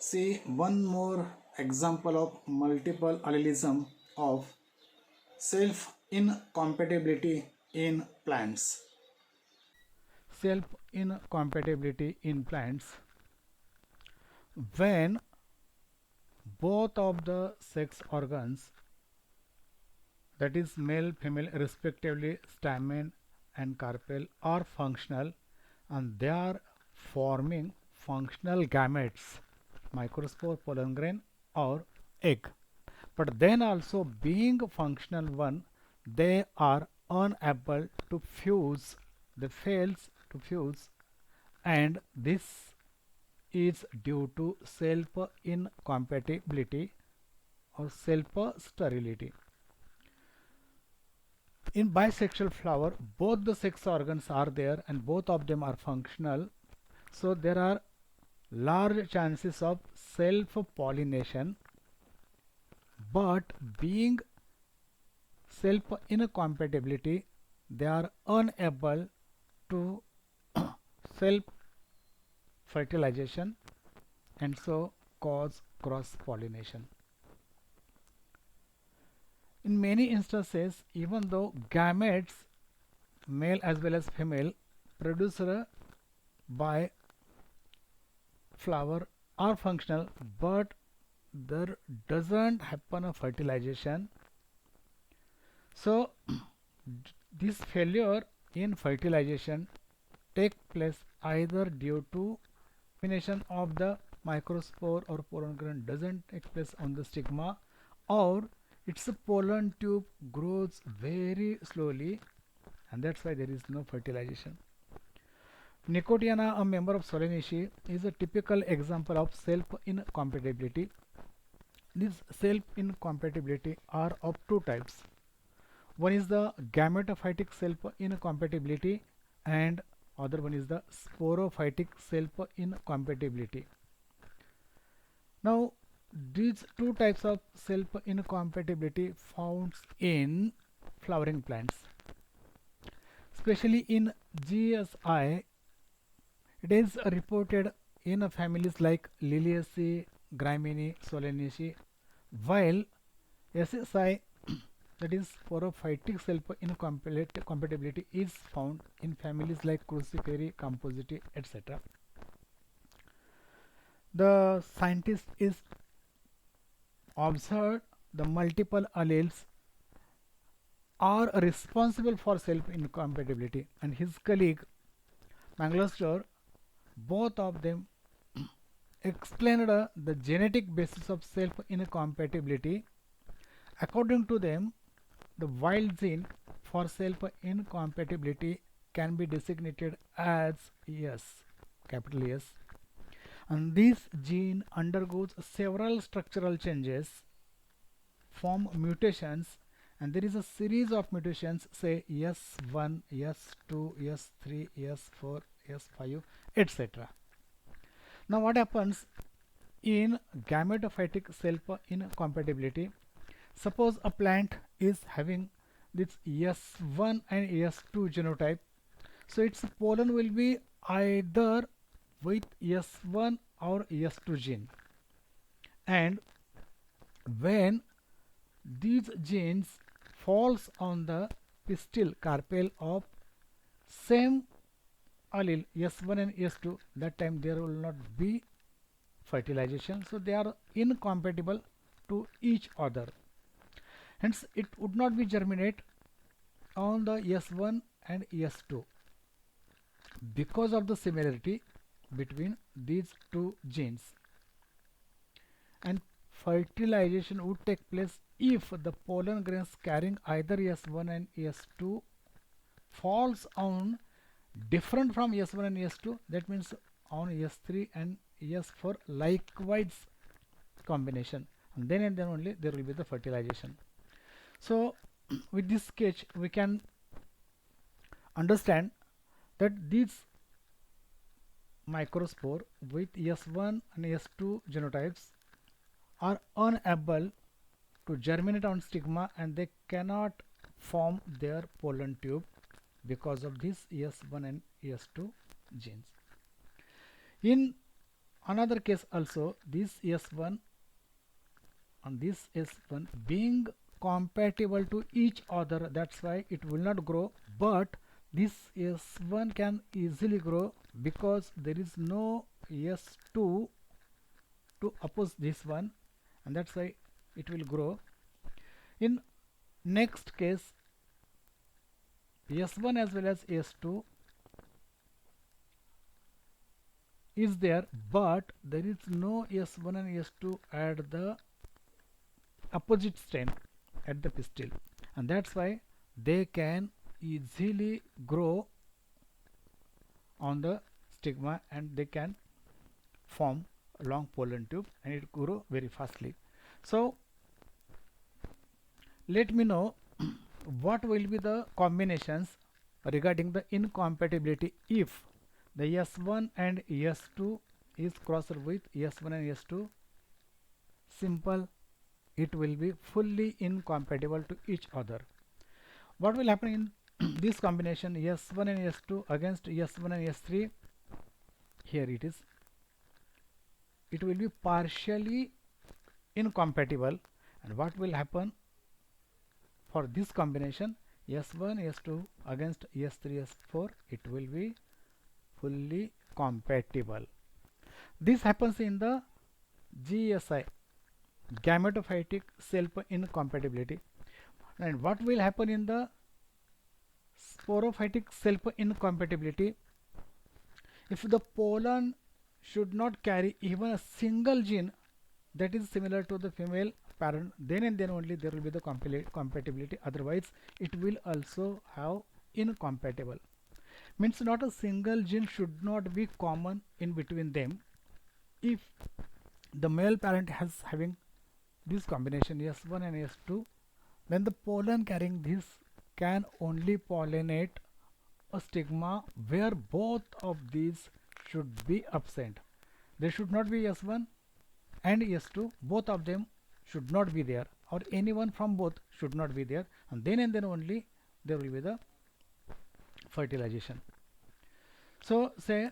See one more example of multiple allelism of self incompatibility in plants. Self incompatibility in plants when both of the sex organs, that is male female respectively, stamen and carpel, are functional and they are forming functional gametes, microspore, pollen grain or egg. But then also being functional one, they are unable to fuse, they fails to fuse, and this is due to self incompatibility or self sterility. In bisexual flower, both the sex organs are there and both of them are functional. So there are large chances of self pollination, but being self incompatibility, they are unable to self fertilization and so cause cross pollination. In many instances, even though gametes, male as well as female, produced by flower are functional, but there doesn't happen a fertilization. So this failure in fertilization take place either due to termination of the microspore or pollen grain doesn't take place on the stigma, or its pollen tube grows very slowly and that's why there is no fertilization. Nicotiana, a member of Solanaceae, is a typical example of self-incompatibility. These self-incompatibility are of two types. One is the gametophytic self-incompatibility and other one is the sporophytic self-incompatibility. Now, these two types of self-incompatibility found in flowering plants, especially in GSI. It is reported in families like Liliaceae, Gramineae, Solanaceae, while SSI, that is sporophytic self-incompatibility, is found in families like Cruciferae, Compositae, etc. The scientist is observed the multiple alleles are responsible for self-incompatibility, and his colleague Mangelsdorf, both of them explained the genetic basis of self-incompatibility. According to them, the wild gene for self-incompatibility can be designated as S, capital S, and this gene undergoes several structural changes, form mutations, and there is a series of mutations, say S1, S2, S3, S4, S5, etc. Now what happens in gametophytic self-incompatibility? Suppose a plant is having this S1 and S2 genotype, so its pollen will be either with S1 or S2 gene, and when these genes falls on the pistil carpel of same allele S1 and S2, that time there will not be fertilization, so they are incompatible to each other. Hence, it would not be germinate on the S1 and S2 because of the similarity between these two genes. And fertilization would take place if the pollen grains carrying either S1 and S2 falls on different from S1 and S2, that means on S3 and S4 likewise combination, and then only there will be the fertilization. So with this sketch we can understand that these microspore with S1 and S2 genotypes are unable to germinate on stigma and they cannot form their pollen tube because of this S1 and S2 genes. In another case also, this S1 and this S1 being compatible to each other, that's why it will not grow, but this S1 can easily grow because there is no S2 to oppose this one, and that's why it will grow. In next case, S1 as well as S2 is there, but there is no S1 and S2 at the opposite stem at the pistil, and that's why they can easily grow on the stigma and they can form a long pollen tube and it grow very fastly. So let me know what will be the combinations regarding the incompatibility if the S1 and S2 is crossed with S1 and S2. Simple, it will be fully incompatible to each other. What will happen in this combination S1 and S2 against S1 and S3? Here it is. It will be partially incompatible, and what will happen for this combination S1 S2 against S3 S4? It will be fully compatible. This happens in the GSI, gametophytic self incompatibility. And what will happen in the sporophytic self incompatibility? If the pollen should not carry even a single gene that is similar to the female parent, then and then only there will be the compatibility, otherwise it will also have incompatible. Means not a single gene should not be common in between them. If the male parent has having this combination S1 and S2, then the pollen carrying this can only pollinate a stigma where both of these should be absent. There should not be S1 and S2, both of them should not be there, or anyone from both should not be there, and then only there will be the fertilization. So say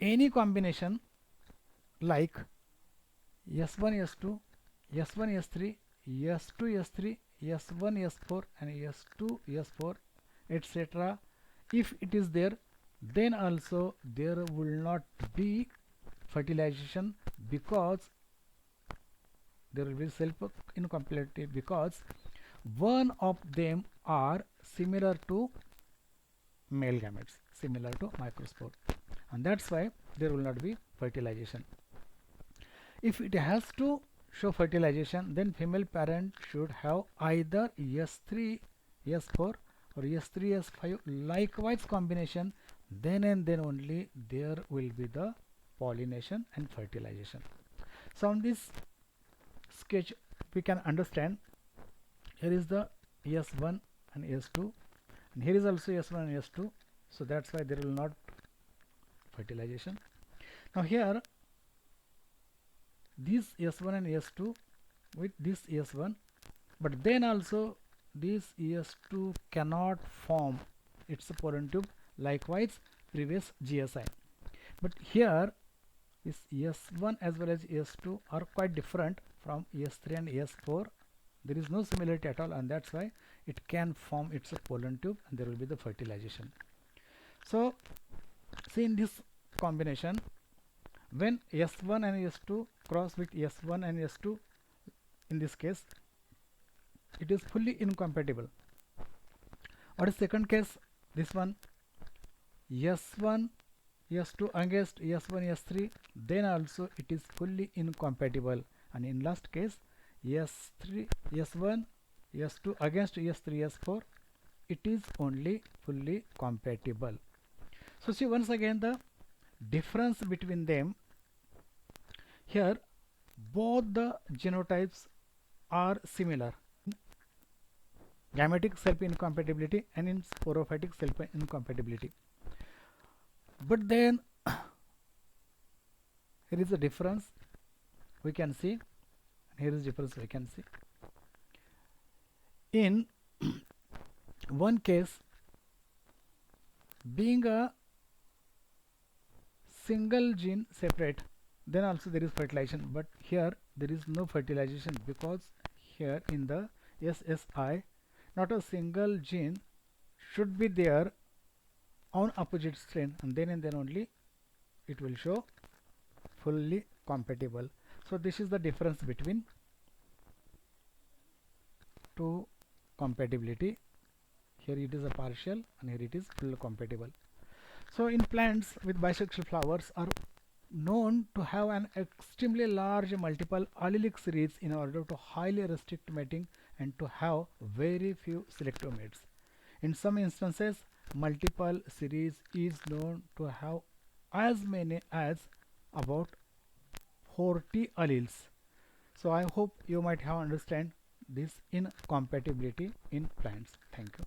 any combination like S1 S2, S1 S3, S2 S3, S1 S4 and S2 S4, etc. If it is there, then also there will not be fertilization because there will be self incompatibility, because one of them are similar to male gametes, similar to microspore, and that's why there will not be fertilization. If it has to show fertilization, then female parent should have either S3 S4 or S3 S5 likewise combination, then and then only there will be the pollination and fertilization. So on this sketch we can understand, here is the S1 and S2, and here is also S1 and S2, so that's why there will not fertilization. Now here this S1 and S2 with this S1, but then also this S2 cannot form its pollen tube, likewise previous GSI. But here this S1 as well as S2 are quite different from S3 and S4. There is no similarity at all, and that's why it can form its pollen tube and there will be the fertilization. So see, in this combination, when S1 and S2 cross with S1 and S2, in this case it is fully incompatible. What is second case? This one, S1 S2 against S1 S3, then also it is fully incompatible. And in last case, S3 S1 S2 against S3 S4, it is only fully compatible. So see once again the difference between them. Here both the genotypes are similar, gametic self incompatibility and in sporophytic self incompatibility, but then here is a difference we can see, here is difference we can see. In one case, being a single gene separate, then also there is fertilization, but here there is no fertilization because here in the SSI not a single gene should be there on opposite strain, and then only it will show fully compatible. So this is the difference between two compatibility. Here it is a partial and here it is full compatible. So in plants with bisexual flowers are known to have an extremely large multiple allelic series in order to highly restrict mating and to have very few selective mates. In some instances, multiple series is known to have as many as about 40 alleles. So I hope you might have understand this incompatibility in plants. Thank you.